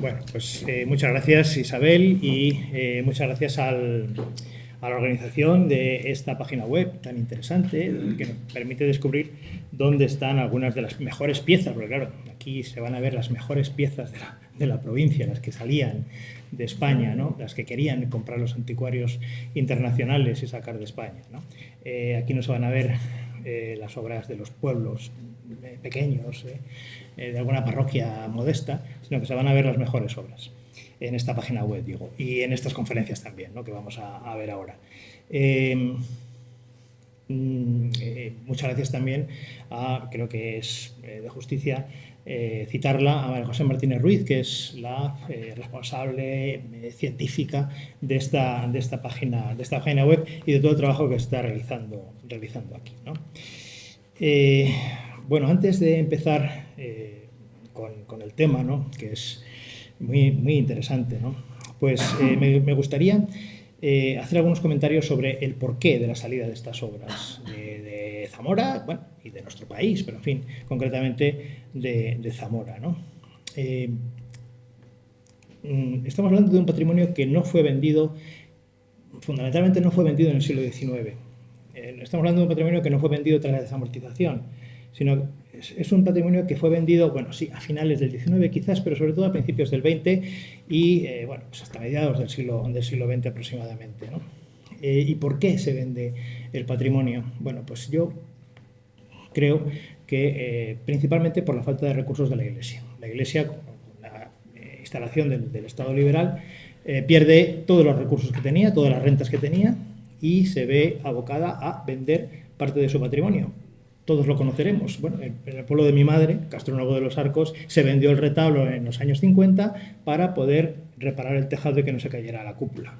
Bueno, pues muchas gracias, Isabel, y muchas gracias a la organización de esta página web tan interesante, que nos permite descubrir dónde están algunas de las mejores piezas, porque claro, aquí se van a ver las mejores piezas de la provincia, las que salían de España, ¿no? Las que querían comprar los anticuarios internacionales y sacar de España, ¿no? Aquí no se van a ver las obras de los pueblos pequeños, de alguna parroquia modesta, sino que se van a ver las mejores obras en esta página web, digo, y en estas conferencias también, ¿no? Que vamos a ver ahora. Muchas gracias también creo que es de justicia citarla a María José Martínez Ruiz, que es la responsable científica de esta página web y de todo el trabajo que está realizando aquí, ¿no? Bueno, antes de empezar con el tema, ¿no? Que es muy interesante, ¿no? Pues me gustaría hacer algunos comentarios sobre el porqué de la salida de estas obras de Zamora, bueno, y de nuestro país, pero en fin, concretamente de Zamora, ¿no? Estamos hablando de un patrimonio que no fue vendido, fundamentalmente no fue vendido en el siglo XIX. Estamos hablando de un patrimonio que no fue vendido tras la desamortización, sino es un patrimonio que fue vendido, bueno, sí, a finales del XIX quizás, pero sobre todo a principios del XX y, bueno, pues hasta mediados del siglo XX aproximadamente, ¿no? ¿Y por qué se vende el patrimonio? Bueno, pues yo creo que principalmente por la falta de recursos de la Iglesia. La Iglesia, con la instalación del Estado liberal, pierde todos los recursos que tenía, todas las rentas que tenía y se ve abocada a vender parte de su patrimonio. Todos lo conoceremos. Bueno, en el pueblo de mi madre, Castronuevo de los Arcos, se vendió el retablo en los años 50 para poder reparar el tejado y que no se cayera la cúpula.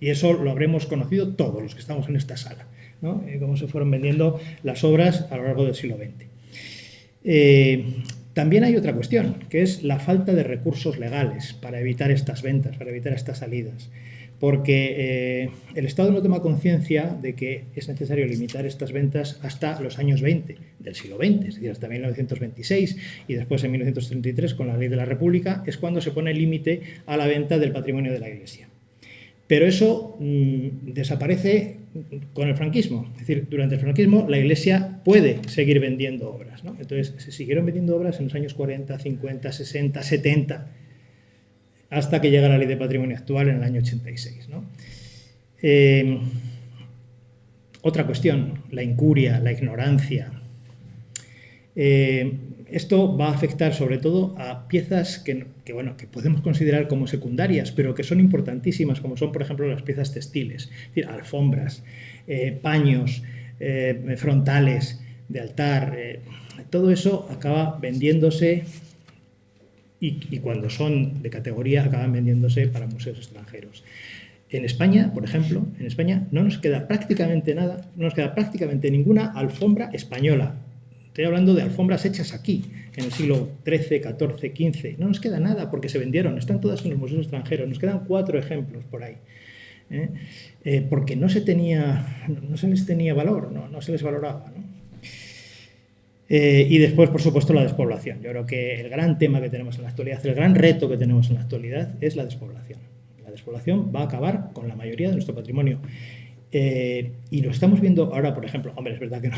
Y eso lo habremos conocido todos los que estamos en esta sala, ¿no? Cómo se fueron vendiendo las obras a lo largo del siglo XX. También hay otra cuestión, que es la falta de recursos legales para evitar estas ventas, para evitar estas salidas. Porque el Estado no toma conciencia de que es necesario limitar estas ventas hasta los años 20 del siglo XX, es decir, hasta 1926 y después en 1933 con la Ley de la República es cuando se pone límite a la venta del patrimonio de la Iglesia. Pero eso desaparece con el franquismo, es decir, durante el franquismo la Iglesia puede seguir vendiendo obras, ¿no? Entonces se siguieron vendiendo obras en los años 40, 50, 60, 70, hasta que llega la Ley de Patrimonio actual en el año 86, ¿no? Otra cuestión, la incuria, la ignorancia. Esto va a afectar sobre todo a piezas que podemos considerar como secundarias, pero que son importantísimas, como son, por ejemplo, las piezas textiles, es decir, alfombras, paños, frontales de altar. Todo eso acaba vendiéndose y cuando son de categoría acaban vendiéndose para museos extranjeros. En España, por ejemplo, no nos queda prácticamente nada, no nos queda prácticamente ninguna alfombra española. Estoy hablando de alfombras hechas aquí, en el siglo XIII, XIV, XV. No nos queda nada porque se vendieron, están todas en los museos extranjeros. Nos quedan 4 ejemplos por ahí. Porque no se les tenía valor, no se les valoraba, ¿no? Y después, por supuesto, la despoblación. Yo creo que el gran tema que tenemos en la actualidad, el gran reto que tenemos en la actualidad es la despoblación. La despoblación va a acabar con la mayoría de nuestro patrimonio. Y lo estamos viendo ahora, por ejemplo, hombre, es verdad que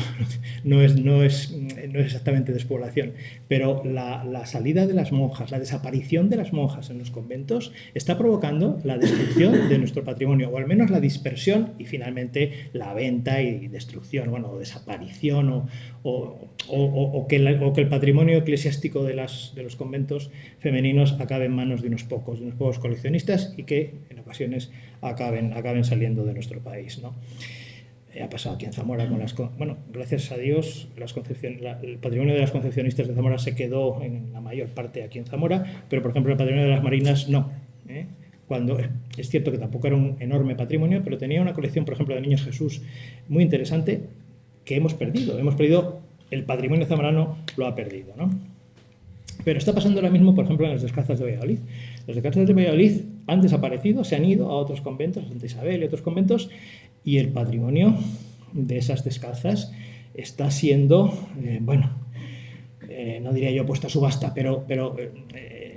no es exactamente despoblación, pero la salida de las monjas, la desaparición de las monjas en los conventos está provocando la destrucción de nuestro patrimonio, o al menos la dispersión y finalmente la venta y destrucción, bueno, o desaparición o que el patrimonio eclesiástico de los conventos femeninos acabe en manos de unos pocos coleccionistas y que en ocasiones acaben saliendo de nuestro país, ¿no? Ha pasado aquí en Zamora bueno, gracias a Dios el patrimonio de las concepcionistas de Zamora se quedó en la mayor parte aquí en Zamora, pero por ejemplo el patrimonio de las marinas no, cuando es cierto que tampoco era un enorme patrimonio, pero tenía una colección, por ejemplo, de Niños Jesús muy interesante que hemos perdido el patrimonio zamorano lo ha perdido, ¿no? Pero está pasando ahora mismo, por ejemplo, en las descalzas de Valladolid. Las descalzas de Valladolid han desaparecido, se han ido a otros conventos, a Santa Isabel y otros conventos, y el patrimonio de esas descalzas está siendo, no diría yo puesto a subasta, pero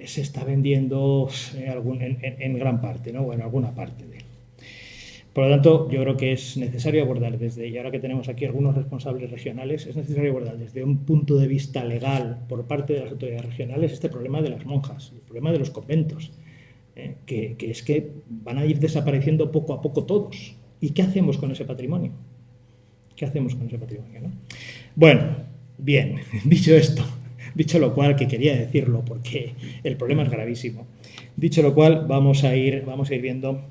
se está vendiendo en gran parte, ¿no? O en alguna parte de él. Por lo tanto, yo creo que es necesario abordar y ahora que tenemos aquí algunos responsables regionales, es necesario abordar desde un punto de vista legal por parte de las autoridades regionales este problema de las monjas, el problema de los conventos, que es que van a ir desapareciendo poco a poco todos. ¿Y qué hacemos con ese patrimonio? ¿Qué hacemos con ese patrimonio, no? Bueno, bien, dicho lo cual, que quería decirlo porque el problema es gravísimo, dicho lo cual, vamos a ir viendo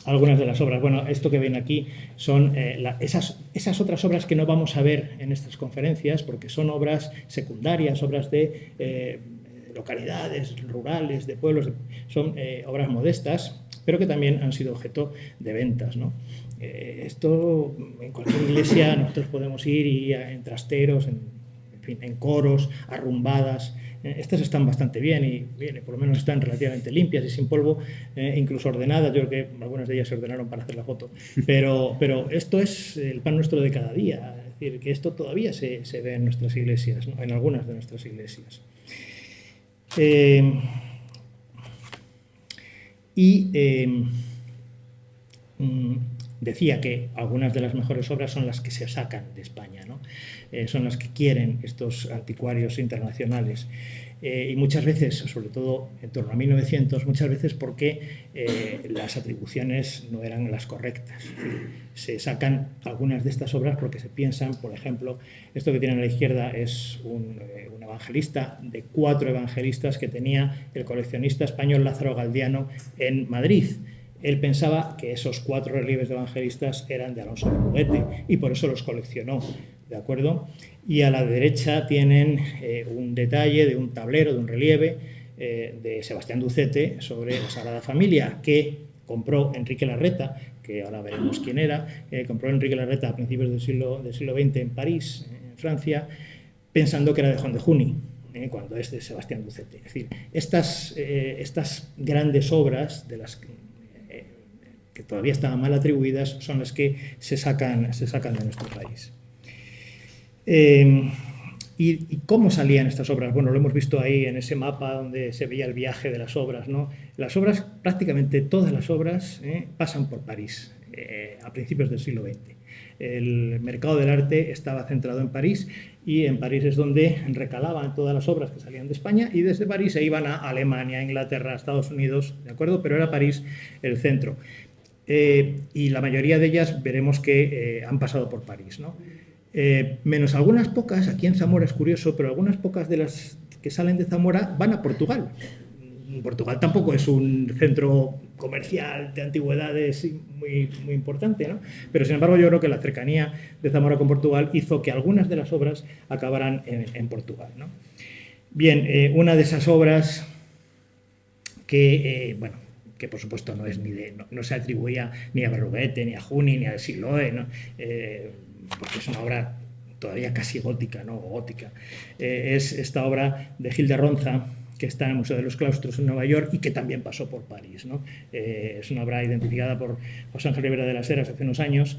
algunas de las obras. Bueno, esto que ven aquí son esas otras obras que no vamos a ver en estas conferencias porque son obras secundarias, obras de localidades rurales, de pueblos, son obras modestas, pero que también han sido objeto de ventas, ¿no? Esto en cualquier iglesia nosotros podemos ir y en trasteros, en coros, arrumbadas. Estas están bastante bien y por lo menos están relativamente limpias y sin polvo, incluso ordenadas. Yo creo que algunas de ellas se ordenaron para hacer la foto. Pero esto es el pan nuestro de cada día. Es decir, que esto todavía se ve en nuestras iglesias, ¿no? En algunas de nuestras iglesias. Decía que algunas de las mejores obras son las que se sacan de España, ¿no? Son las que quieren estos anticuarios internacionales. Y muchas veces, sobre todo en torno a 1900, muchas veces porque las atribuciones no eran las correctas. Es decir, se sacan algunas de estas obras porque se piensan, por ejemplo, esto que tienen a la izquierda es un evangelista de 4 evangelistas que tenía el coleccionista español Lázaro Galdiano en Madrid. Él pensaba que esos 4 relieves de evangelistas eran de Alonso de Berruguete y por eso los coleccionó, ¿de acuerdo? Y a la derecha tienen un detalle de un tablero, de un relieve de Sebastián Ducete sobre la Sagrada Familia, que compró Enrique Larreta, que ahora veremos quién era, compró Enrique Larreta a principios del siglo XX en París, en Francia, pensando que era de Juan de Juni, cuando es de Sebastián Ducete. Es decir, estas grandes obras de las que todavía estaban mal atribuidas son las que se sacan de nuestro país. ¿Y cómo salían estas obras? Bueno, lo hemos visto ahí en ese mapa donde se veía el viaje de las obras, ¿no? Las obras, prácticamente todas las obras, pasan por París a principios del siglo XX. El mercado del arte estaba centrado en París y en París es donde recalaban todas las obras que salían de España y desde París se iban a Alemania, Inglaterra, Estados Unidos, ¿de acuerdo? Pero era París el centro. Y la mayoría de ellas veremos que han pasado por París, ¿no? Menos algunas pocas, aquí en Zamora es curioso, pero algunas pocas de las que salen de Zamora van a Portugal. Portugal tampoco es un centro comercial de antigüedades muy importante, ¿no? Pero sin embargo yo creo que la cercanía de Zamora con Portugal hizo que algunas de las obras acabaran en Portugal, ¿no? Bien, una de esas obras que, que por supuesto no se atribuía ni a Berruguete, ni a Juni, ni a Siloé, ¿no? Porque es una obra todavía casi gótica, ¿no? Gótica. Es esta obra de Gil de Ronza, que está en el Museo de los Claustros en Nueva York y que también pasó por París, ¿no? Es una obra identificada por José Ángel Rivera de las Heras hace unos años,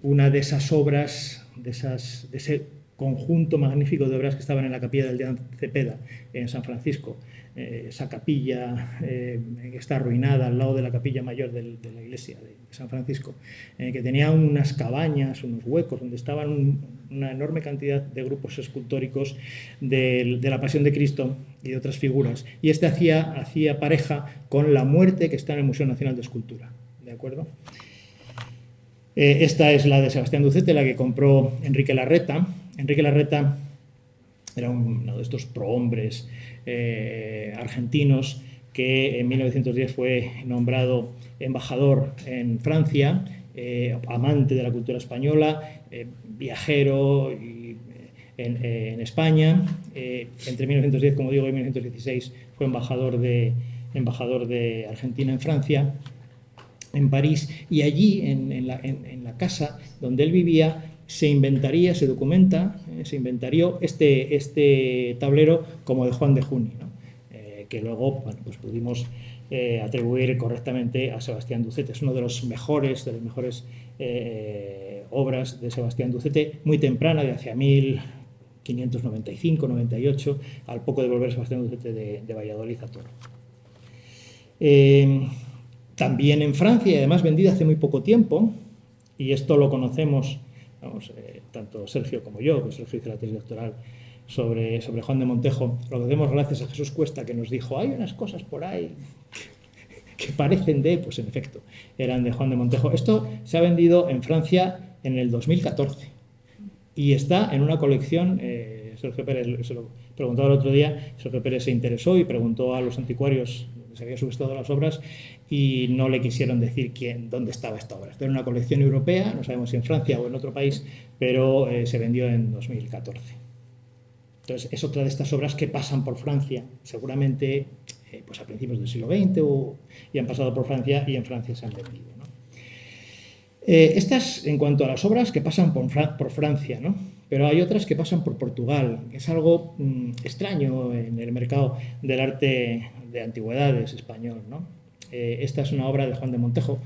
una de esas obras, de ese conjunto magnífico de obras que estaban en la capilla del Deán Cepeda, en San Francisco. Esa capilla que está arruinada al lado de la capilla mayor de la iglesia de San Francisco, que tenía unas cabañas, unos huecos donde estaban una enorme cantidad de grupos escultóricos de la Pasión de Cristo y de otras figuras. Y hacía pareja con la muerte que está en el Museo Nacional de Escultura, ¿de acuerdo? Esta es la de Sebastián Ducete, la que compró Enrique Larreta. Enrique Larreta era uno de estos prohombres argentinos que en 1910 fue nombrado embajador en Francia, amante de la cultura española, viajero en España. Entre 1910, como digo, y 1916 fue embajador de Argentina en Francia, en París, y allí, en la casa donde él vivía, se documenta, se inventarió este tablero como de Juan de Juni, ¿no? Que luego pues pudimos atribuir correctamente a Sebastián Ducete. Es uno de las mejores obras de Sebastián Ducete, muy temprana, de hacia 1595-98, al poco de volver Sebastián Ducete de Valladolid a Toro. También en Francia, y además vendida hace muy poco tiempo, y esto lo conocemos, vamos, tanto Sergio como yo, pues Sergio hizo la tesis doctoral sobre Juan de Montejo, lo conocemos gracias a Jesús Cuesta, que nos dijo, hay unas cosas por ahí que parecen pues en efecto, eran de Juan de Montejo. Esto se ha vendido en Francia en el 2014 y está en una colección. Sergio Pérez, se lo preguntaba el otro día, Sergio Pérez se interesó y preguntó a los anticuarios donde se había subastado las obras y no le quisieron decir dónde estaba esta obra. Está en una colección europea, no sabemos si en Francia o en otro país, pero se vendió en 2014. Entonces, es otra de estas obras que pasan por Francia, seguramente pues a principios del siglo XX y han pasado por Francia y en Francia se han vendido, ¿no? Estas en cuanto a las obras que pasan por Francia, ¿no? Pero hay otras que pasan por Portugal. Es algo extraño en el mercado del arte de antigüedades español, ¿no? Esta es una obra de Juan de Montejo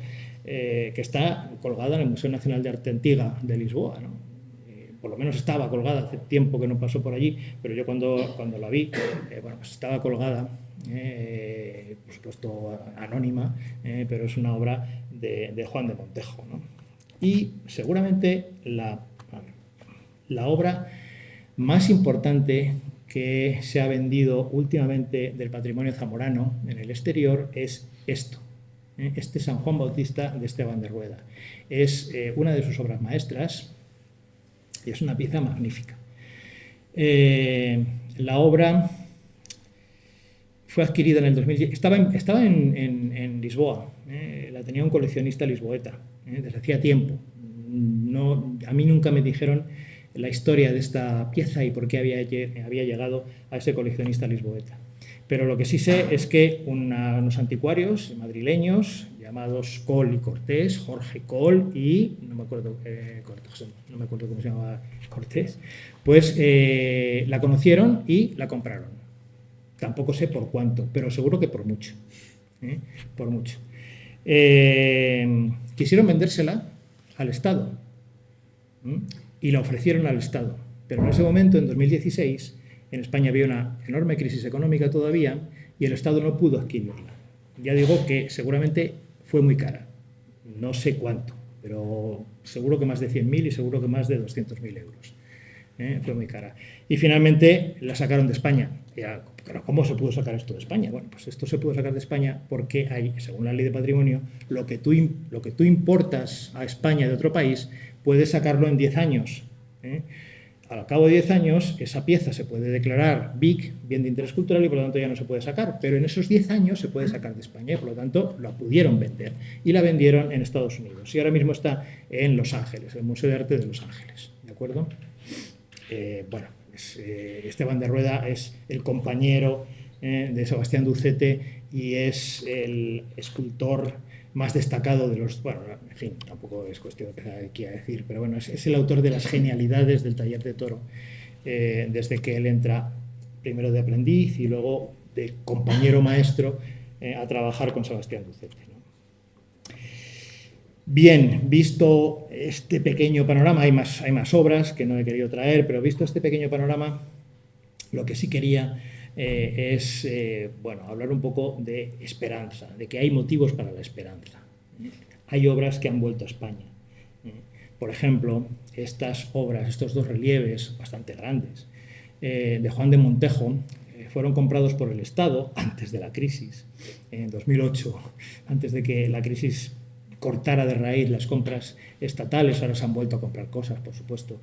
que está colgada en el Museo Nacional de Arte Antigua de Lisboa, ¿no? Por lo menos estaba colgada, hace tiempo que no pasó por allí, pero yo cuando la vi, bueno, pues estaba colgada, por supuesto anónima, pero es una obra de Juan de Montejo, ¿no? Y seguramente la obra más importante que se ha vendido últimamente del patrimonio zamorano en el exterior es esto, este San Juan Bautista de Esteban de Rueda. Es una de sus obras maestras y es una pieza magnífica. La obra fue adquirida en el 2010, estaba en Lisboa, la tenía un coleccionista lisboeta, desde hacía tiempo. A mí nunca me dijeron la historia de esta pieza y por qué había llegado a ese coleccionista lisboeta. Pero lo que sí sé es que unos anticuarios madrileños llamados Coll y Cortés, Jorge Coll y no me acuerdo cómo se llamaba Cortés, pues la conocieron y la compraron. Tampoco sé por cuánto, pero seguro que por mucho. Por mucho. Quisieron vendérsela al Estado y la ofrecieron al Estado. Pero en ese momento, en 2016, en España había una enorme crisis económica todavía y el Estado no pudo adquirirla. Ya digo que seguramente fue muy cara. No sé cuánto, pero seguro que más de 100.000 y seguro que más de 200.000 euros. Fue muy cara. Y finalmente la sacaron de España. Pero ¿cómo se pudo sacar esto de España? Bueno, pues esto se pudo sacar de España porque hay, según la ley de patrimonio, lo que tú importas a España de otro país, puedes sacarlo en 10 años. Al cabo de 10 años, esa pieza se puede declarar BIC, bien de interés cultural, y por lo tanto ya no se puede sacar. Pero en esos 10 años se puede sacar de España y por lo tanto la pudieron vender. Y la vendieron en Estados Unidos. Y ahora mismo está en Los Ángeles, el Museo de Arte de Los Ángeles. ¿De acuerdo? Bueno, Esteban de Rueda es el compañero de Sebastián Ducete y es el escultor más destacado de los... Bueno, en fin, tampoco es cuestión de empezar aquí a decir, pero bueno, es el autor de las genialidades del taller de Toro, desde que él entra primero de aprendiz y luego de compañero maestro a trabajar con Sebastián Ducete, ¿no? Bien, visto este pequeño panorama, hay más obras que no he querido traer, pero visto este pequeño panorama, lo que sí quería es bueno, hablar un poco de esperanza, de que hay motivos para la esperanza. Hay obras que han vuelto a España. Por ejemplo, estas obras, estos dos relieves bastante grandes de Juan de Montejo, fueron comprados por el Estado antes de la crisis, en 2008, antes de que la crisis cortara de raíz las compras estatales. Ahora se han vuelto a comprar cosas, por supuesto,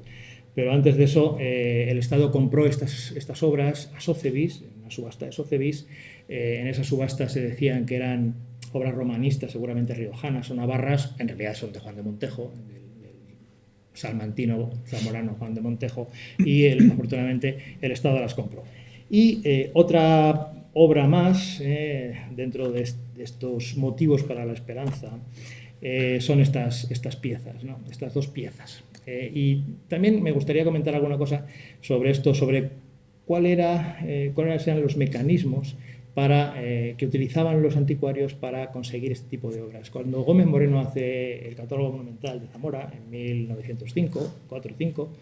pero antes de eso el Estado compró estas obras a Sotheby's, en una subasta de Sotheby's. En esa subasta se decían que eran obras romanistas, seguramente riojanas o navarras, en realidad son de Juan de Montejo, del salmantino zamorano Juan de Montejo, y afortunadamente el Estado las compró. Y otra obra más dentro de estos motivos para la esperanza son estas piezas, ¿no? Estas dos piezas. Y también me gustaría comentar alguna cosa sobre esto, sobre cuáles eran los mecanismos que utilizaban los anticuarios para conseguir este tipo de obras. Cuando Gómez Moreno hace el catálogo monumental de Zamora en 1904 o 5,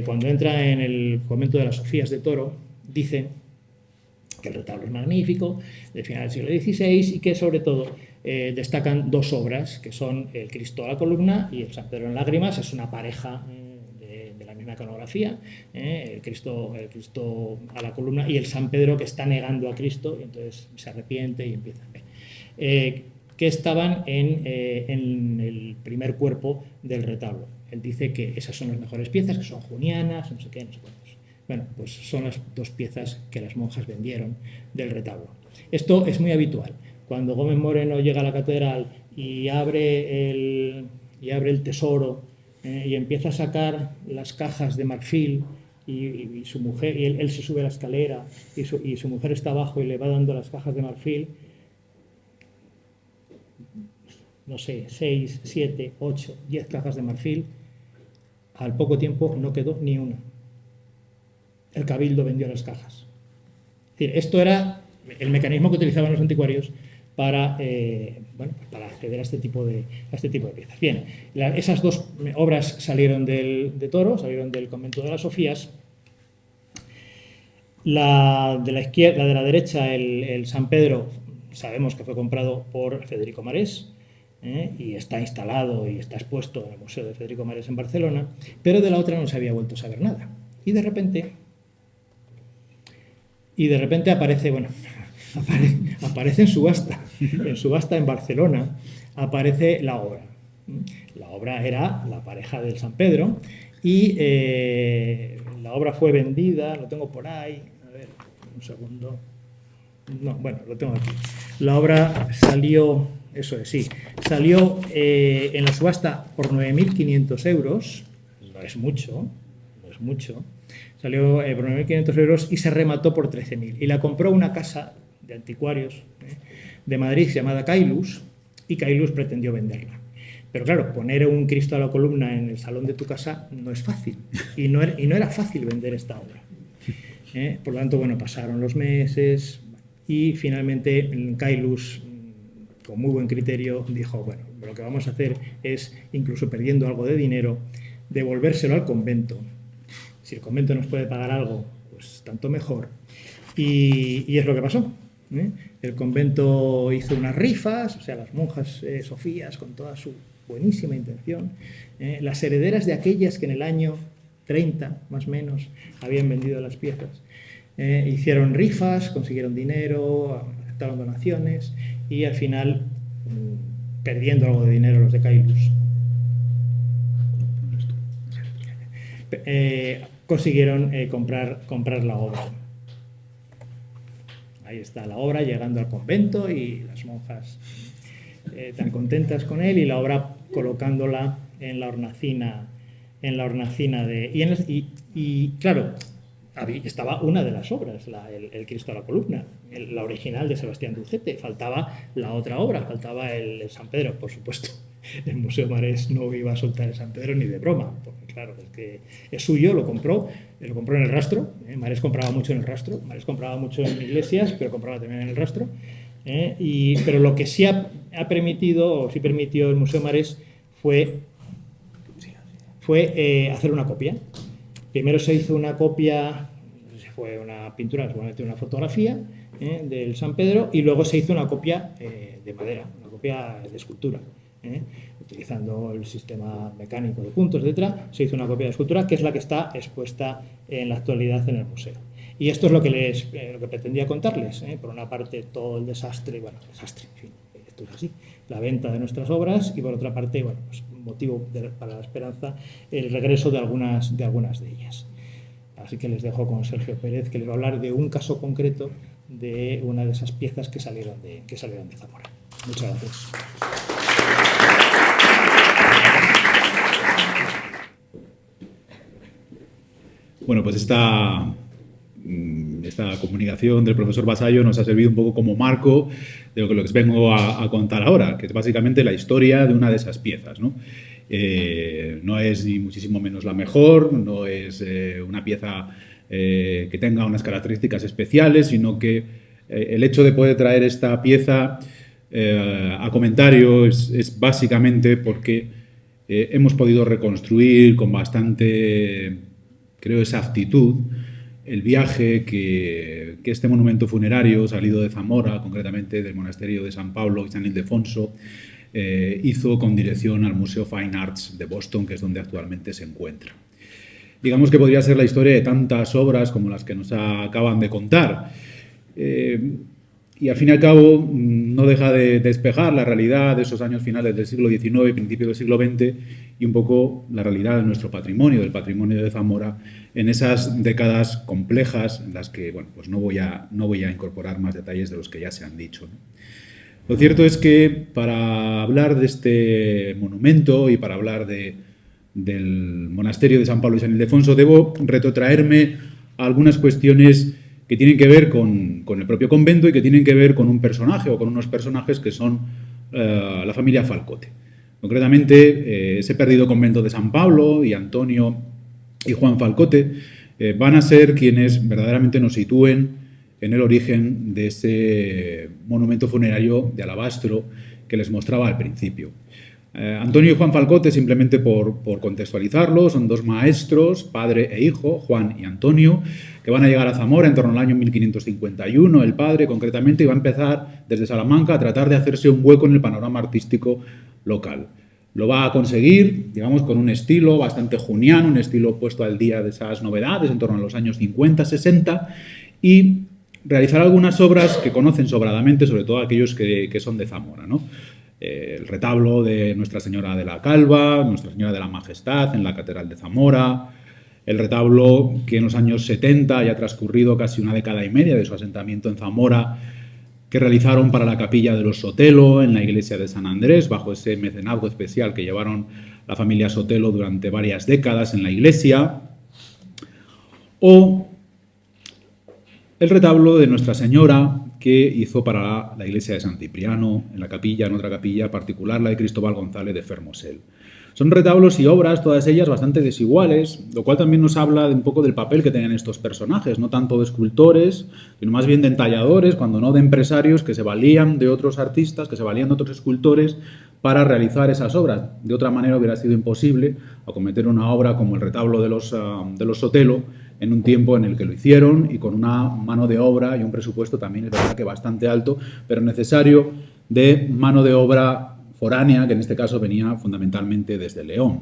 cuando entra en el convento de las Sofías de Toro, dice que el retablo es magnífico, de final del siglo XVI, y que sobre todo destacan dos obras, que son el Cristo a la columna y el San Pedro en lágrimas. Es una pareja de la misma iconografía, el Cristo a la columna y el San Pedro que está negando a Cristo, y entonces se arrepiente y empieza a ver. Que estaban en el primer cuerpo del retablo. Él dice que esas son las mejores piezas, que son junianas, no sé qué, no sé cuántos. Bueno, pues son las dos piezas que las monjas vendieron del retablo. Esto es muy habitual. Cuando Gómez Moreno llega a la catedral y abre el tesoro y empieza a sacar las cajas de marfil y su mujer, y él se sube a la escalera y su mujer está abajo y le va dando las cajas de marfil, no sé, 6, 7, 8, 10 cajas de marfil, al poco tiempo no quedó ni una. El Cabildo vendió las cajas. Es decir, esto era el mecanismo que utilizaban los anticuarios para acceder a este tipo de piezas. Bien, esas dos obras salieron de Toro, salieron del convento de las Sofías. La de la derecha, el San Pedro, sabemos que fue comprado por Federico Marés, y está instalado y está expuesto en el Museo de Federico Marés en Barcelona, pero de la otra no se había vuelto a saber nada. Y de repente aparece en subasta en Barcelona, aparece la obra. La obra era la pareja del San Pedro y la obra fue vendida, lo tengo por ahí, a ver, un segundo. No, bueno, lo tengo aquí. La obra salió, eso es, sí, salió en la subasta por 9.500 euros, no es mucho, salió por 9.500 euros y se remató por 13.000. Y la compró una casa de anticuarios de Madrid llamada Cailus, y Cailus pretendió venderla. Pero claro, poner un Cristo a la columna en el salón de tu casa no es fácil, y no era fácil vender esta obra. Por lo tanto, bueno, pasaron los meses y finalmente Cailus, con muy buen criterio, dijo, bueno, lo que vamos a hacer es, incluso perdiendo algo de dinero, devolvérselo al convento. Si el convento nos puede pagar algo, pues tanto mejor. Y es lo que pasó. El convento hizo unas rifas, o sea, las monjas Sofías, con toda su buenísima intención, las herederas de aquellas que en el año 30, más o menos, habían vendido las piezas, hicieron rifas, consiguieron dinero, aceptaron donaciones y al final, perdiendo algo de dinero los de Cailus, consiguieron comprar la obra. Ahí está la obra llegando al convento y las monjas tan contentas con él, y la obra colocándola en la hornacina y claro, estaba una de las obras, el Cristo a la columna, la original de Sebastián Ducete. Faltaba la otra obra, faltaba el San Pedro, por supuesto. El Museo Marés no iba a soltar el San Pedro ni de broma, porque claro, es que es suyo, lo compró en el rastro. Marés compraba mucho en el rastro, Marés compraba mucho en iglesias, pero compraba también en el rastro. Pero lo que sí permitió el Museo Marés fue hacer una copia. Primero se hizo una copia, no sé si fue una pintura, seguramente una fotografía del San Pedro, y luego se hizo una copia de madera, una copia de escultura. Utilizando el sistema mecánico de puntos, etc., se hizo una copia de escultura que es la que está expuesta en la actualidad en el museo. Y esto es lo que pretendía contarles. Por una parte, todo el desastre, en fin, esto es así, la venta de nuestras obras, y por otra parte, pues, motivo para la esperanza, el regreso de algunas de ellas. Así que les dejo con Sergio Pérez, que les va a hablar de un caso concreto de una de esas piezas que salieron de Zamora. Muchas gracias. Bueno, pues esta comunicación del profesor Vasallo nos ha servido un poco como marco de lo que les vengo a contar ahora, que es básicamente la historia de una de esas piezas, ¿no? No es ni muchísimo menos la mejor, no es una pieza que tenga unas características especiales, sino que el hecho de poder traer esta pieza a comentario es básicamente porque hemos podido reconstruir con bastante creo, esa actitud, el viaje que este monumento funerario, salido de Zamora, concretamente del monasterio de San Pablo y San Ildefonso, hizo con dirección al Museo Fine Arts de Boston, que es donde actualmente se encuentra. Digamos que podría ser la historia de tantas obras como las que nos acaban de contar. Y al fin y al cabo no deja de despejar la realidad de esos años finales del siglo XIX y principios del siglo XX y un poco la realidad de nuestro patrimonio, del patrimonio de Zamora, en esas décadas complejas en las que, bueno, pues no voy a incorporar más detalles de los que ya se han dicho, ¿no? Lo cierto es que para hablar de este monumento y para hablar del monasterio de San Pablo y San Ildefonso debo retrotraerme a algunas cuestiones que tienen que ver con el propio convento y que tienen que ver con un personaje o con unos personajes que son la familia Falcote. Concretamente, ese perdido convento de San Pablo y Antonio y Juan Falcote van a ser quienes verdaderamente nos sitúen en el origen de ese monumento funerario de alabastro que les mostraba al principio. Antonio y Juan Falcote, simplemente por contextualizarlo, son dos maestros, padre e hijo, Juan y Antonio, que van a llegar a Zamora en torno al año 1551. El padre, concretamente, iba a empezar desde Salamanca a tratar de hacerse un hueco en el panorama artístico local. Lo va a conseguir, digamos, con un estilo bastante juniano, un estilo puesto al día de esas novedades, en torno a los años 50, 60, y realizar algunas obras que conocen sobradamente, sobre todo aquellos que son de Zamora, ¿no? El retablo de Nuestra Señora de la Calva, Nuestra Señora de la Majestad en la Catedral de Zamora, el retablo que en los años 70, ya ha transcurrido casi una década y media de su asentamiento en Zamora, que realizaron para la capilla de los Sotelo en la iglesia de San Andrés, bajo ese mecenazgo especial que llevaron la familia Sotelo durante varias décadas en la iglesia, o el retablo de Nuestra Señora que hizo para la iglesia de San Cipriano, en otra capilla particular, la de Cristóbal González de Fermosel. Son retablos y obras, todas ellas bastante desiguales, lo cual también nos habla de un poco del papel que tenían estos personajes, no tanto de escultores, sino más bien de entalladores, cuando no de empresarios que se valían de otros artistas, que se valían de otros escultores para realizar esas obras. De otra manera hubiera sido imposible acometer una obra como el retablo de los Sotelo en un tiempo en el que lo hicieron y con una mano de obra y un presupuesto también es verdad que bastante alto, pero necesario, de mano de obra foránea, que en este caso venía fundamentalmente desde León.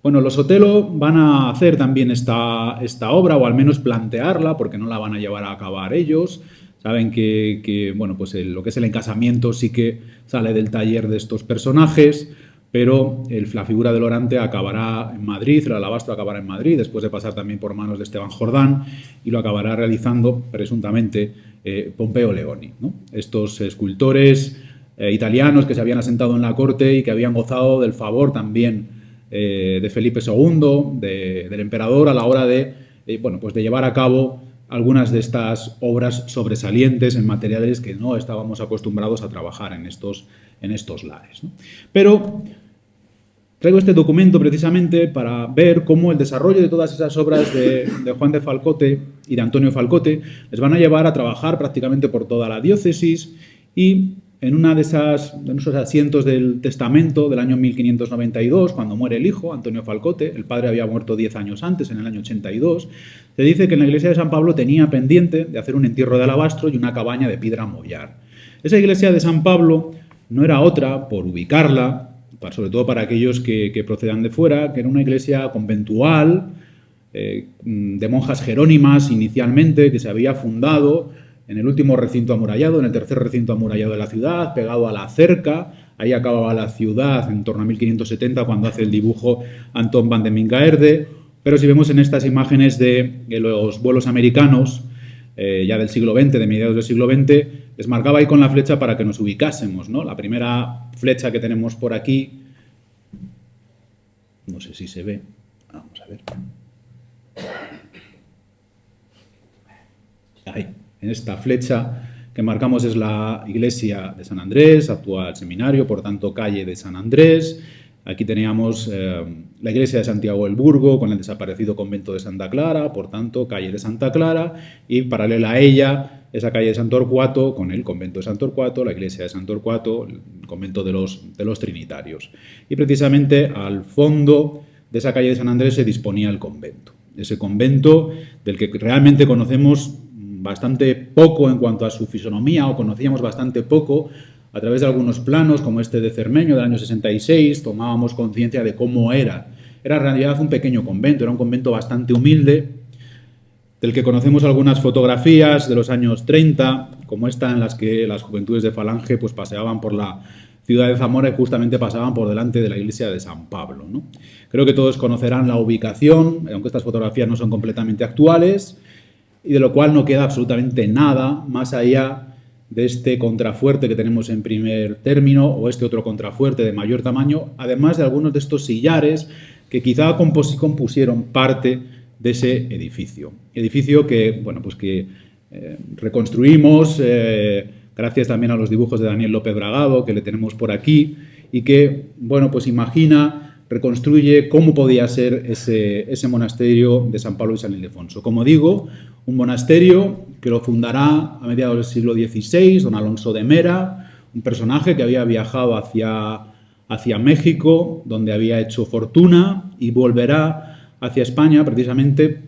Bueno, los Sotelo van a hacer también esta obra, o al menos plantearla, porque no la van a llevar a acabar ellos. Saben que bueno, pues lo que es el encasamiento sí que sale del taller de estos personajes, pero la figura del orante acabará en Madrid, el alabastro acabará en Madrid, después de pasar también por manos de Esteban Jordán, y lo acabará realizando, presuntamente, Pompeo Leoni, ¿no? Estos escultores italianos que se habían asentado en la corte y que habían gozado del favor también de Felipe II, del emperador, a la hora de, bueno, pues de llevar a cabo algunas de estas obras sobresalientes en materiales que no estábamos acostumbrados a trabajar en estos lares, ¿no? Pero traigo este documento precisamente para ver cómo el desarrollo de todas esas obras de Juan de Falcote y de Antonio Falcote les van a llevar a trabajar prácticamente por toda la diócesis, y en uno de esos asientos del testamento del año 1592, cuando muere el hijo, Antonio Falcote, el padre había muerto 10 años antes, en el año 82, se dice que en la iglesia de San Pablo tenía pendiente de hacer un entierro de alabastro y una cabaña de piedra mollar. Esa iglesia de San Pablo no era otra, por ubicarla, sobre todo para aquellos que procedan de fuera, que era una iglesia conventual, de monjas jerónimas inicialmente, que se había fundado en el último recinto amurallado, en el tercer recinto amurallado de la ciudad, pegado a la cerca. Ahí acababa la ciudad en torno a 1570, cuando hace el dibujo Antón van de Mingaerde. Pero si vemos en estas imágenes de los vuelos americanos, ya del siglo XX, de mediados del siglo XX, les marcaba ahí con la flecha para que nos ubicásemos, ¿no? La primera flecha que tenemos por aquí, no sé si se ve, vamos a ver. Ahí. En esta flecha que marcamos es la iglesia de San Andrés, actual seminario, por tanto calle de San Andrés. Aquí teníamos la iglesia de Santiago del Burgo con el desaparecido convento de Santa Clara, por tanto calle de Santa Clara, y paralela a ella esa calle de San Torcuato con el convento de San Torcuato, la iglesia de San Torcuato, el convento de los Trinitarios. Y precisamente al fondo de esa calle de San Andrés se disponía el convento. ese convento del que realmente conocemos bastante poco en cuanto a su fisonomía, o conocíamos bastante poco. A través de algunos planos, como este de Cermeño del año 66, tomábamos conciencia de cómo era. Era en realidad un pequeño convento, era un convento bastante humilde, del que conocemos algunas fotografías de los años 30, como esta en las que las juventudes de Falange pues paseaban por la ciudad de Zamora y justamente pasaban por delante de la iglesia de San Pablo, ¿no? Creo que todos conocerán la ubicación, aunque estas fotografías no son completamente actuales, y de lo cual no queda absolutamente nada más allá de este contrafuerte que tenemos en primer término, o este otro contrafuerte de mayor tamaño, además de algunos de estos sillares que quizá compusieron parte de ese edificio. Edificio que, bueno, pues que reconstruimos gracias también a los dibujos de Daniel López Bragado, que le tenemos por aquí, y que, bueno, pues reconstruye cómo podía ser ese monasterio de San Pablo y San Ildefonso. Como digo, un monasterio que lo fundará a mediados del siglo XVI, don Alonso de Mera, un personaje que había viajado hacia México, donde había hecho fortuna, y volverá hacia España, precisamente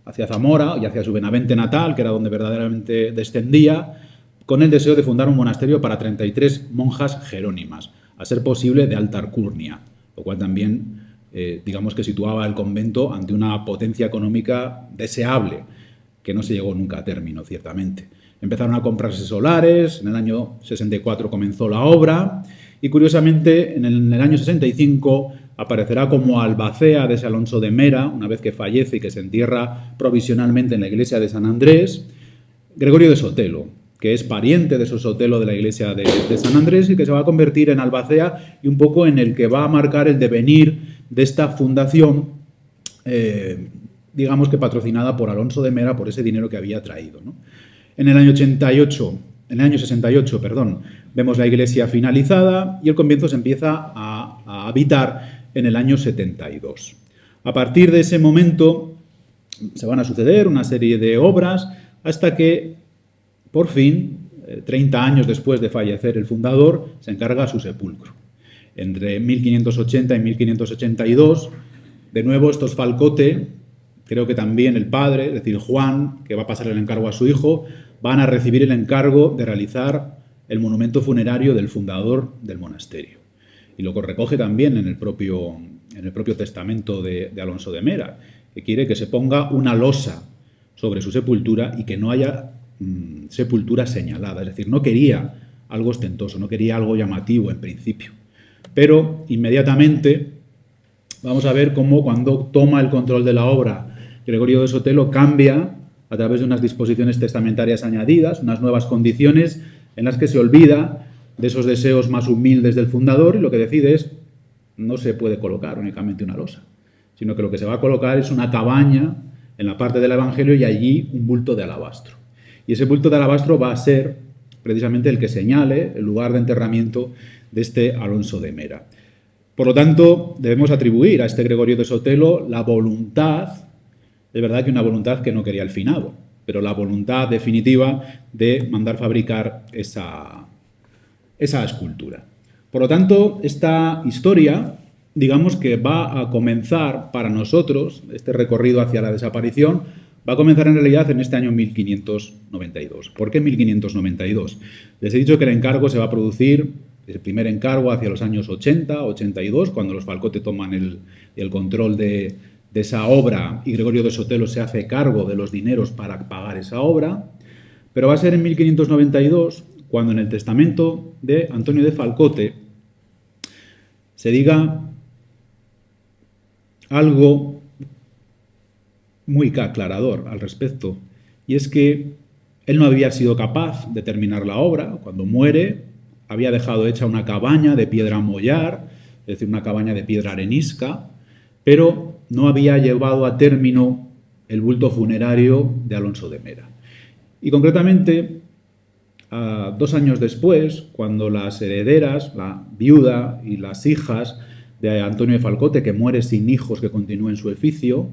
hacia Zamora y hacia su Benavente natal, que era donde verdaderamente descendía, con el deseo de fundar un monasterio para 33 monjas jerónimas, a ser posible de alta alcurnia, lo cual también, digamos que situaba el convento ante una potencia económica deseable, que no se llegó nunca a término, ciertamente. Empezaron a comprarse solares, en el año 64 comenzó la obra, y curiosamente en el año 65 aparecerá como albacea de ese Alonso de Mera, una vez que fallece y que se entierra provisionalmente en la iglesia de San Andrés, Gregorio de Sotelo, que es pariente de Sotelo de la iglesia de San Andrés y que se va a convertir en albacea y un poco en el que va a marcar el devenir de esta fundación, digamos que patrocinada por Alonso de Mera por ese dinero que había traído, ¿no? En el año 68, vemos la iglesia finalizada y el convento se empieza a habitar en el año 72. A partir de ese momento se van a suceder una serie de obras hasta que, por fin, 30 años después de fallecer el fundador, se encarga su sepulcro. Entre 1580 y 1582, de nuevo estos Falcote, creo que también el padre, es decir, Juan, que va a pasar el encargo a su hijo, van a recibir el encargo de realizar el monumento funerario del fundador del monasterio. Y lo recoge también en el propio testamento de Alonso de Mera, que quiere que se ponga una losa sobre su sepultura y que no haya sepultura señalada. Es decir, no quería algo ostentoso, no quería algo llamativo en principio. Pero inmediatamente vamos a ver cómo cuando toma el control de la obra Gregorio de Sotelo cambia a través de unas disposiciones testamentarias añadidas, unas nuevas condiciones en las que se olvida de esos deseos más humildes del fundador y lo que decide es no se puede colocar únicamente una losa, sino que lo que se va a colocar es una cabaña en la parte del Evangelio y allí un bulto de alabastro. Y ese bulto de alabastro va a ser precisamente el que señale el lugar de enterramiento de este Alonso de Mera. Por lo tanto, debemos atribuir a este Gregorio de Sotelo la voluntad, es verdad que una voluntad que no quería el finado, pero la voluntad definitiva de mandar fabricar esa escultura. Por lo tanto, esta historia, digamos que va a comenzar para nosotros, este recorrido hacia la desaparición, va a comenzar en realidad en este año 1592. ¿Por qué 1592? Les he dicho que el encargo se va a producir, el primer encargo hacia los años 80, 82, cuando los Falcote toman el control de esa obra y Gregorio de Sotelo se hace cargo de los dineros para pagar esa obra, pero va a ser en 1592 cuando en el testamento de Antonio de Falcote se diga algo muy aclarador al respecto, y es que él no había sido capaz de terminar la obra. Cuando muere había dejado hecha una cabaña de piedra mollar, es decir, una cabaña de piedra arenisca, pero no había llevado a término el bulto funerario de Alonso de Mera. Y concretamente, 2 años después, cuando las herederas, la viuda y las hijas de Antonio de Falcote, que muere sin hijos que continúen su oficio,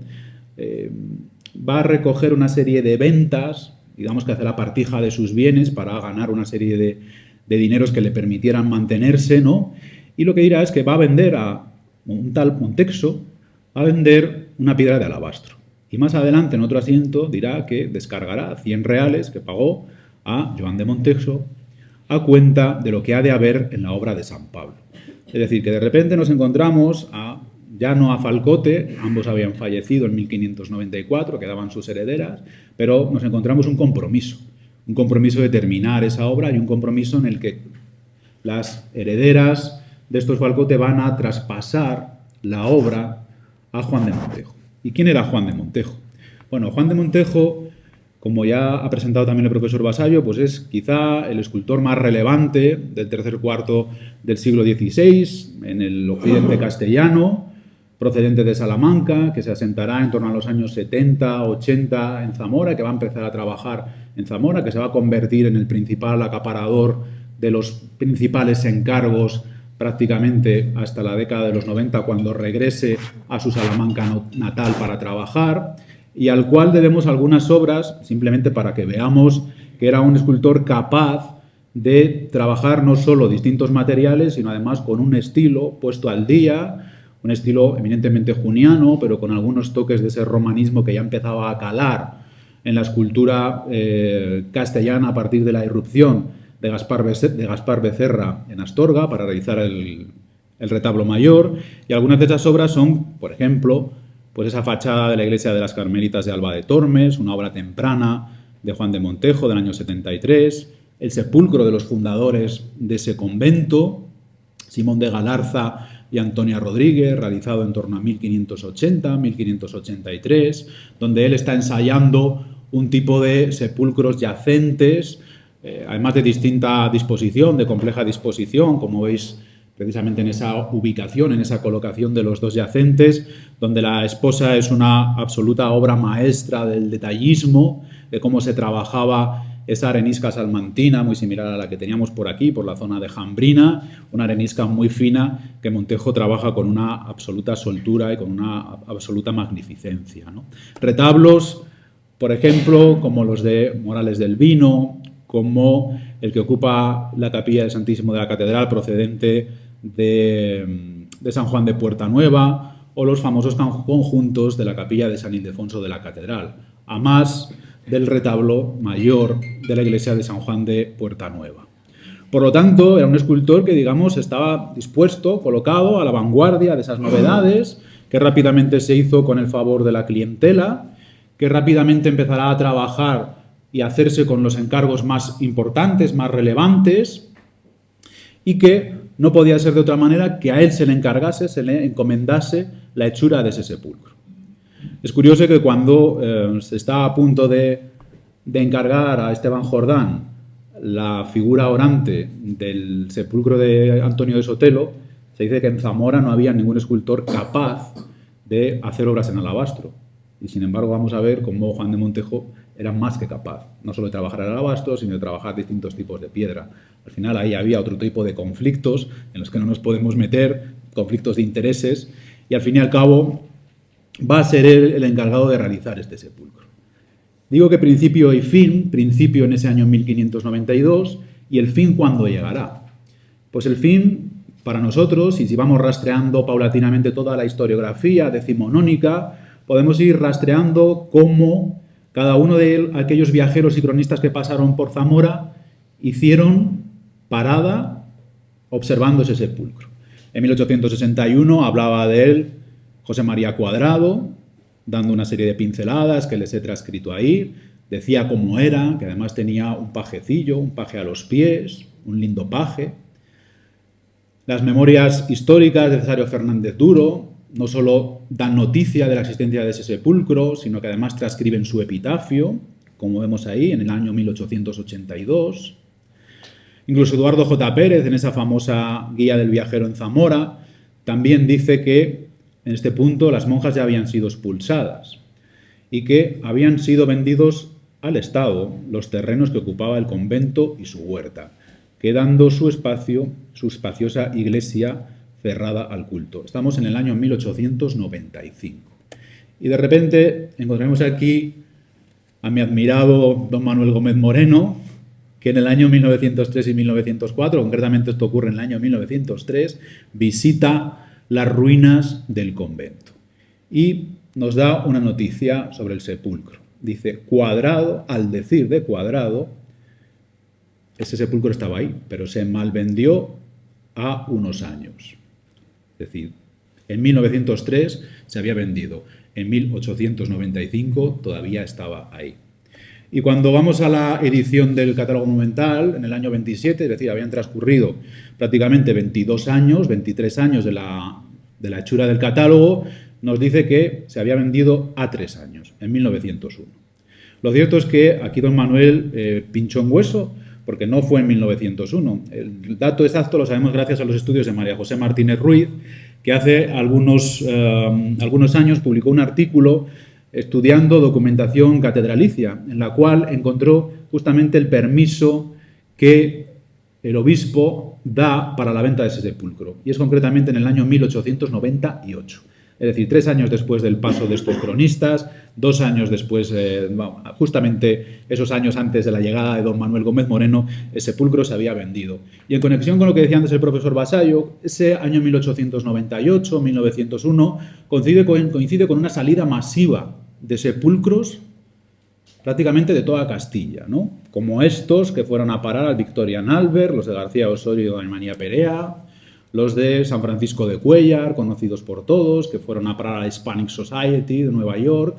va a recoger una serie de ventas, digamos que hace la partija de sus bienes para ganar una serie de dineros que le permitieran mantenerse, ¿no? Y lo que dirá es que va a vender a un tal Montexo, va a vender una piedra de alabastro. Y más adelante, en otro asiento, dirá que descargará 100 reales que pagó a Joan de Montejo a cuenta de lo que ha de haber en la obra de San Pablo. Es decir, que de repente nos encontramos ya no a Falcote, ambos habían fallecido en 1594, quedaban sus herederas, pero nos encontramos un compromiso de terminar esa obra y un compromiso en el que las herederas de estos Falcote van a traspasar la obra a Juan de Montejo. ¿Y quién era Juan de Montejo? Bueno, Juan de Montejo, como ya ha presentado también el profesor Vasallo, pues es quizá el escultor más relevante del tercer cuarto del siglo XVI en el occidente castellano, procedente de Salamanca, que se asentará en torno a los años 70, 80 en Zamora, que va a empezar a trabajar en Zamora, que se va a convertir en el principal acaparador de los principales encargos prácticamente hasta la década de los 90, cuando regrese a su Salamanca natal para trabajar, y al cual debemos algunas obras, simplemente para que veamos que era un escultor capaz de trabajar no solo distintos materiales, sino además con un estilo puesto al día, un estilo eminentemente juniano, pero con algunos toques de ese romanismo que ya empezaba a calar en la escultura castellana a partir de la irrupción de Gaspar Becerra en Astorga para realizar el retablo mayor. Y algunas de esas obras son, por ejemplo, pues esa fachada de la iglesia de las Carmelitas de Alba de Tormes, una obra temprana de Juan de Montejo del año 73, el sepulcro de los fundadores de ese convento, Simón de Galarza y Antonia Rodríguez, realizado en torno a 1580, 1583, donde él está ensayando un tipo de sepulcros yacentes, además de distinta disposición, de compleja disposición, como veis precisamente en esa ubicación, en esa colocación de los dos yacentes, donde la esposa es una absoluta obra maestra del detallismo, de cómo se trabajaba esa arenisca salmantina, muy similar a la que teníamos por aquí, por la zona de Jambrina, una arenisca muy fina que Montejo trabaja con una absoluta soltura y con una absoluta magnificencia, ¿no? Retablos, por ejemplo, como los de Morales del Vino, como el que ocupa la capilla del Santísimo de la Catedral procedente de San Juan de Puerta Nueva, o los famosos conjuntos de la capilla de San Ildefonso de la Catedral, a más del retablo mayor de la iglesia de San Juan de Puerta Nueva. Por lo tanto, era un escultor que, digamos, estaba dispuesto, colocado a la vanguardia de esas novedades, que rápidamente se hizo con el favor de la clientela, que rápidamente empezará a trabajar y hacerse con los encargos más importantes, más relevantes, y que no podía ser de otra manera que a él se le encargase, se le encomendase la hechura de ese sepulcro. Es curioso que cuando se está a punto de encargar a Esteban Jordán la figura orante del sepulcro de Antonio de Sotelo, se dice que en Zamora no había ningún escultor capaz de hacer obras en alabastro. Y sin embargo vamos a ver cómo Juan de Montejo era más que capaz, no solo de trabajar el alabastro, sino de trabajar distintos tipos de piedra. Al final ahí había otro tipo de conflictos en los que no nos podemos meter, conflictos de intereses, y al fin y al cabo va a ser él el encargado de realizar este sepulcro. Digo que principio y fin, principio en ese año 1592, y el fin ¿cuándo llegará? Pues el fin, para nosotros, y si vamos rastreando paulatinamente toda la historiografía decimonónica, podemos ir rastreando cómo cada uno de aquellos viajeros y cronistas que pasaron por Zamora hicieron parada observando ese sepulcro. En 1861 hablaba de él José María Cuadrado, dando una serie de pinceladas que les he transcrito ahí. Decía cómo era, que además tenía un pajecillo, un paje a los pies, un lindo paje. Las memorias históricas de Cesario Fernández Duro no solo dan noticia de la existencia de ese sepulcro, sino que además transcriben su epitafio, como vemos ahí, en el año 1882. Incluso Eduardo J. Pérez, en esa famosa guía del viajero en Zamora, también dice que en este punto las monjas ya habían sido expulsadas y que habían sido vendidos al Estado los terrenos que ocupaba el convento y su huerta, quedando su espaciosa iglesia cerrada al culto. Estamos en el año 1895. Y de repente encontramos aquí a mi admirado don Manuel Gómez Moreno, que en el año 1903 y 1904, concretamente esto ocurre en el año 1903, visita las ruinas del convento. Y nos da una noticia sobre el sepulcro. Dice, Cuadrado, al decir de Cuadrado, ese sepulcro estaba ahí, pero se malvendió a unos años. Es decir, en 1903 se había vendido, en 1895 todavía estaba ahí. Y cuando vamos a la edición del catálogo monumental, en el año 27, es decir, habían transcurrido prácticamente 22 años, 23 años de la hechura del catálogo, nos dice que se había vendido a 3 años, en 1901. Lo cierto es que aquí don Manuel pinchó en hueso, porque no fue en 1901. El dato exacto lo sabemos gracias a los estudios de María José Martínez Ruiz, que hace algunos años publicó un artículo estudiando documentación catedralicia, en la cual encontró justamente el permiso que el obispo da para la venta de ese sepulcro, y es concretamente en el año 1898. Es decir, 3 años después del paso de estos cronistas, 2 años después, justamente esos años antes de la llegada de don Manuel Gómez Moreno, el sepulcro se había vendido. Y en conexión con lo que decía antes el profesor Vasallo, ese año 1898, 1901, coincide con una salida masiva de sepulcros prácticamente de toda Castilla, ¿no? Como estos que fueron a parar al Victorian Albert, los de García Osorio y doña María Perea, los de San Francisco de Cuéllar, conocidos por todos, que fueron a parar a la Hispanic Society de Nueva York,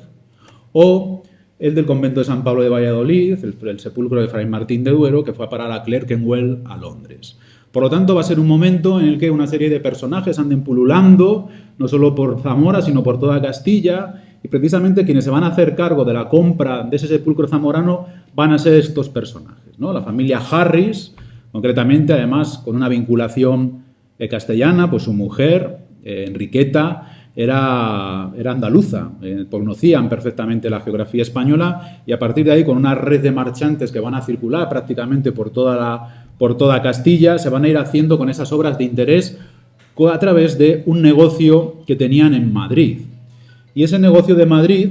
o el del convento de San Pablo de Valladolid, el sepulcro de Fray Martín de Duero, que fue a parar a Clerkenwell, a Londres. Por lo tanto, va a ser un momento en el que una serie de personajes anden pululando, no solo por Zamora, sino por toda Castilla, y precisamente quienes se van a hacer cargo de la compra de ese sepulcro zamorano van a ser estos personajes, ¿no? La familia Harris, concretamente, además, con una vinculación castellana, pues su mujer, Enriqueta, era andaluza, conocían perfectamente la geografía española, y a partir de ahí, con una red de marchantes que van a circular prácticamente por toda Castilla, se van a ir haciendo con esas obras de interés a través de un negocio que tenían en Madrid. Y ese negocio de Madrid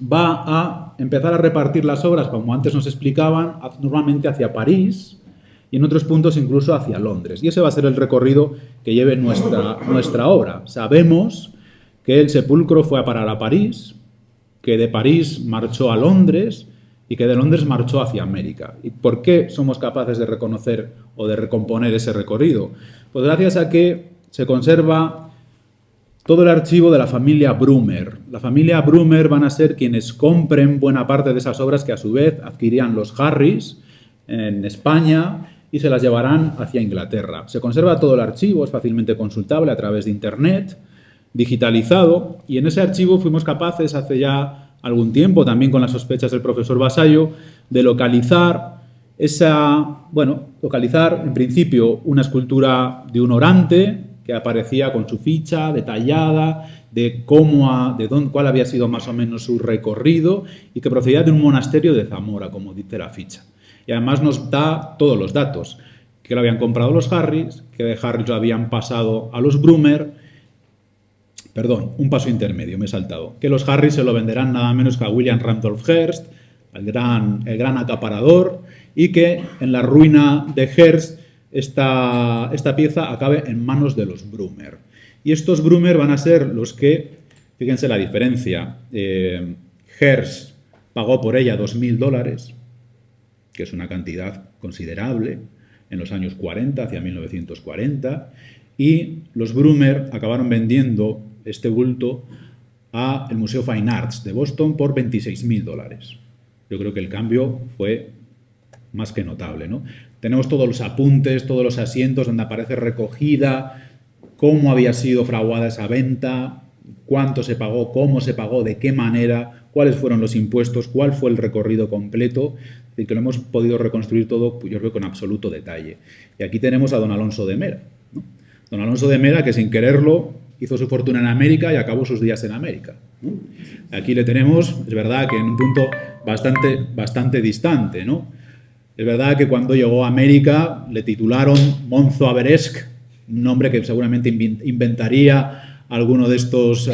va a empezar a repartir las obras, como antes nos explicaban, normalmente hacia París y en otros puntos incluso hacia Londres. Y ese va a ser el recorrido que lleve nuestra obra. Sabemos que el sepulcro fue a parar a París, que de París marchó a Londres y que de Londres marchó hacia América. ¿Y por qué somos capaces de reconocer o de recomponer ese recorrido? Pues gracias a que se conserva todo el archivo de la familia Brumer. La familia Brumer van a ser quienes compren buena parte de esas obras que a su vez adquirían los Harris en España y se las llevarán hacia Inglaterra. Se conserva todo el archivo, es fácilmente consultable a través de Internet, digitalizado, y en ese archivo fuimos capaces hace ya algún tiempo, también con las sospechas del profesor Vasallo, de localizar en principio una escultura de un orante que aparecía con su ficha detallada de cuál había sido más o menos su recorrido y que procedía de un monasterio de Zamora, como dice la ficha. Y además nos da todos los datos, que lo habían comprado los Harris, que de Harris lo habían pasado a los Brumer, un paso intermedio, me he saltado, que los Harris se lo venderán nada menos que a William Randolph Hearst, el gran acaparador, y que en la ruina de Hearst esta pieza acabe en manos de los Brumer. Y estos Brumer van a ser los que, fíjense la diferencia, Hearst pagó por ella $2.000, que es una cantidad considerable, en los años 40, hacia 1940, y los Brumer acabaron vendiendo este bulto al Museo Fine Arts de Boston por $26.000. Yo creo que el cambio fue más que notable, ¿no? Tenemos todos los apuntes, todos los asientos donde aparece recogida cómo había sido fraguada esa venta, cuánto se pagó, cómo se pagó, de qué manera, cuáles fueron los impuestos, cuál fue el recorrido completo, es decir, que lo hemos podido reconstruir todo, yo creo, con absoluto detalle. Y aquí tenemos a don Alonso de Mera, ¿no? Don Alonso de Mera, que sin quererlo hizo su fortuna en América y acabó sus días en América, ¿no? Aquí le tenemos, es verdad que en un punto bastante distante, ¿no? Es verdad que cuando llegó a América le titularon Monzo Averesc, un nombre que seguramente inventaría alguno de estos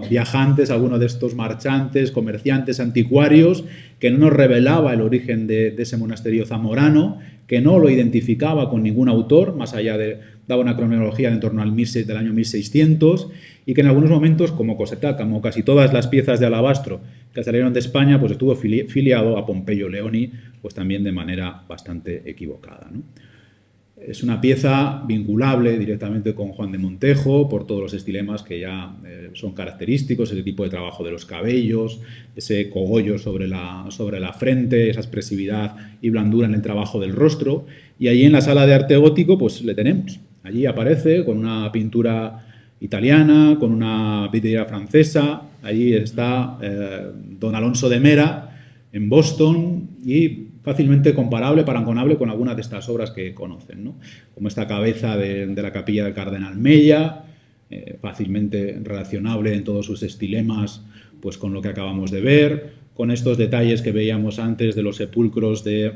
viajantes, alguno de estos marchantes, comerciantes, anticuarios, que no nos revelaba el origen de ese monasterio zamorano, que no lo identificaba con ningún autor, más allá de daba una cronología en torno del año 1600 y que en algunos momentos, como casi todas las piezas de alabastro que salieron de España, pues estuvo filiado a Pompeyo Leoni, pues también de manera bastante equivocada, ¿no? Es una pieza vinculable directamente con Juan de Montejo por todos los estilemas que ya son característicos, ese tipo de trabajo de los cabellos, ese cogollo sobre la frente, esa expresividad y blandura en el trabajo del rostro. Y allí en la sala de arte gótico pues le tenemos. Allí aparece con una pintura italiana, con una vidriera francesa. Allí está don Alonso de Mera en Boston y fácilmente comparable, parangonable con algunas de estas obras que conocen, ¿no? Como esta cabeza de la capilla del Cardenal Mella, fácilmente relacionable en todos sus estilemas pues, con lo que acabamos de ver, con estos detalles que veíamos antes de los sepulcros de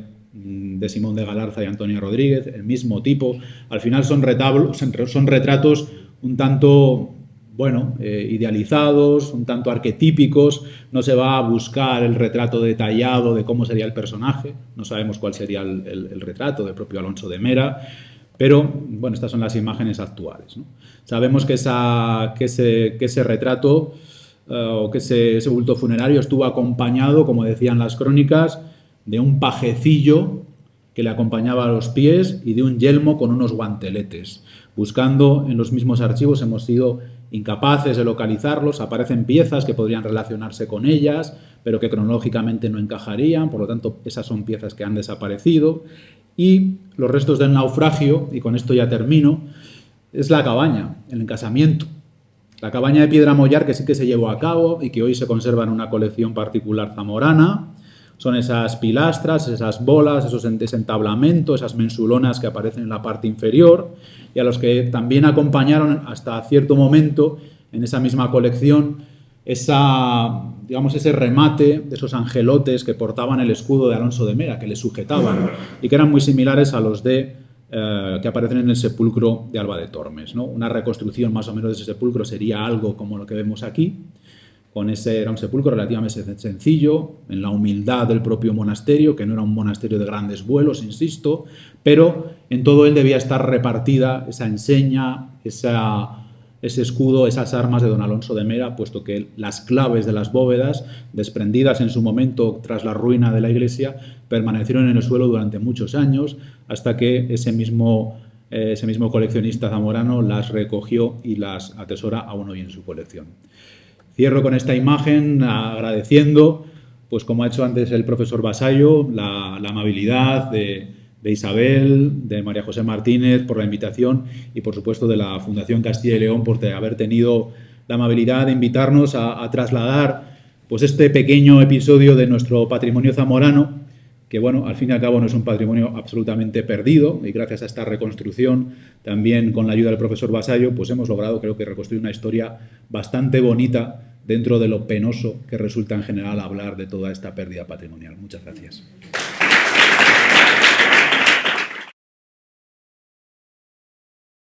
Simón de Galarza y Antonio Rodríguez, el mismo tipo. Al final son retratos un tanto idealizados, un tanto arquetípicos. No se va a buscar el retrato detallado de cómo sería el personaje, no sabemos cuál sería el retrato del propio Alonso de Mera, pero bueno, estas son las imágenes actuales, ¿no? Sabemos que ese retrato o que ese bulto funerario estuvo acompañado, como decían las crónicas, de un pajecillo que le acompañaba a los pies y de un yelmo con unos guanteletes. Buscando en los mismos archivos hemos sido incapaces de localizarlos, aparecen piezas que podrían relacionarse con ellas, pero que cronológicamente no encajarían, por lo tanto esas son piezas que han desaparecido. Y los restos del naufragio, y con esto ya termino, es la cabaña, el encasamiento. La cabaña de piedra mollar que sí que se llevó a cabo y que hoy se conserva en una colección particular zamorana. Son esas pilastras, esas bolas, ese entablamento, esas mensulonas que aparecen en la parte inferior y a los que también acompañaron hasta cierto momento en esa misma colección ese remate de esos angelotes que portaban el escudo de Alonso de Mera, que le sujetaban y que eran muy similares a los que aparecen en el sepulcro de Alba de Tormes, ¿no? Una reconstrucción más o menos de ese sepulcro sería algo como lo que vemos aquí. Era un sepulcro relativamente sencillo, en la humildad del propio monasterio, que no era un monasterio de grandes vuelos, insisto, pero en todo él debía estar repartida esa enseña, ese escudo, esas armas de don Alonso de Mera, puesto que las claves de las bóvedas, desprendidas en su momento tras la ruina de la iglesia, permanecieron en el suelo durante muchos años, hasta que ese mismo coleccionista zamorano las recogió y las atesora aún hoy en su colección. Cierro con esta imagen agradeciendo, pues como ha hecho antes el profesor Vasallo, la amabilidad de Isabel, de María José Martínez por la invitación y por supuesto de la Fundación Castilla y León por haber tenido la amabilidad de invitarnos a trasladar pues este pequeño episodio de nuestro patrimonio zamorano, que bueno, al fin y al cabo no es un patrimonio absolutamente perdido y gracias a esta reconstrucción, también con la ayuda del profesor Vasallo, pues hemos logrado creo que reconstruir una historia bastante bonita dentro de lo penoso que resulta en general hablar de toda esta pérdida patrimonial. Muchas gracias.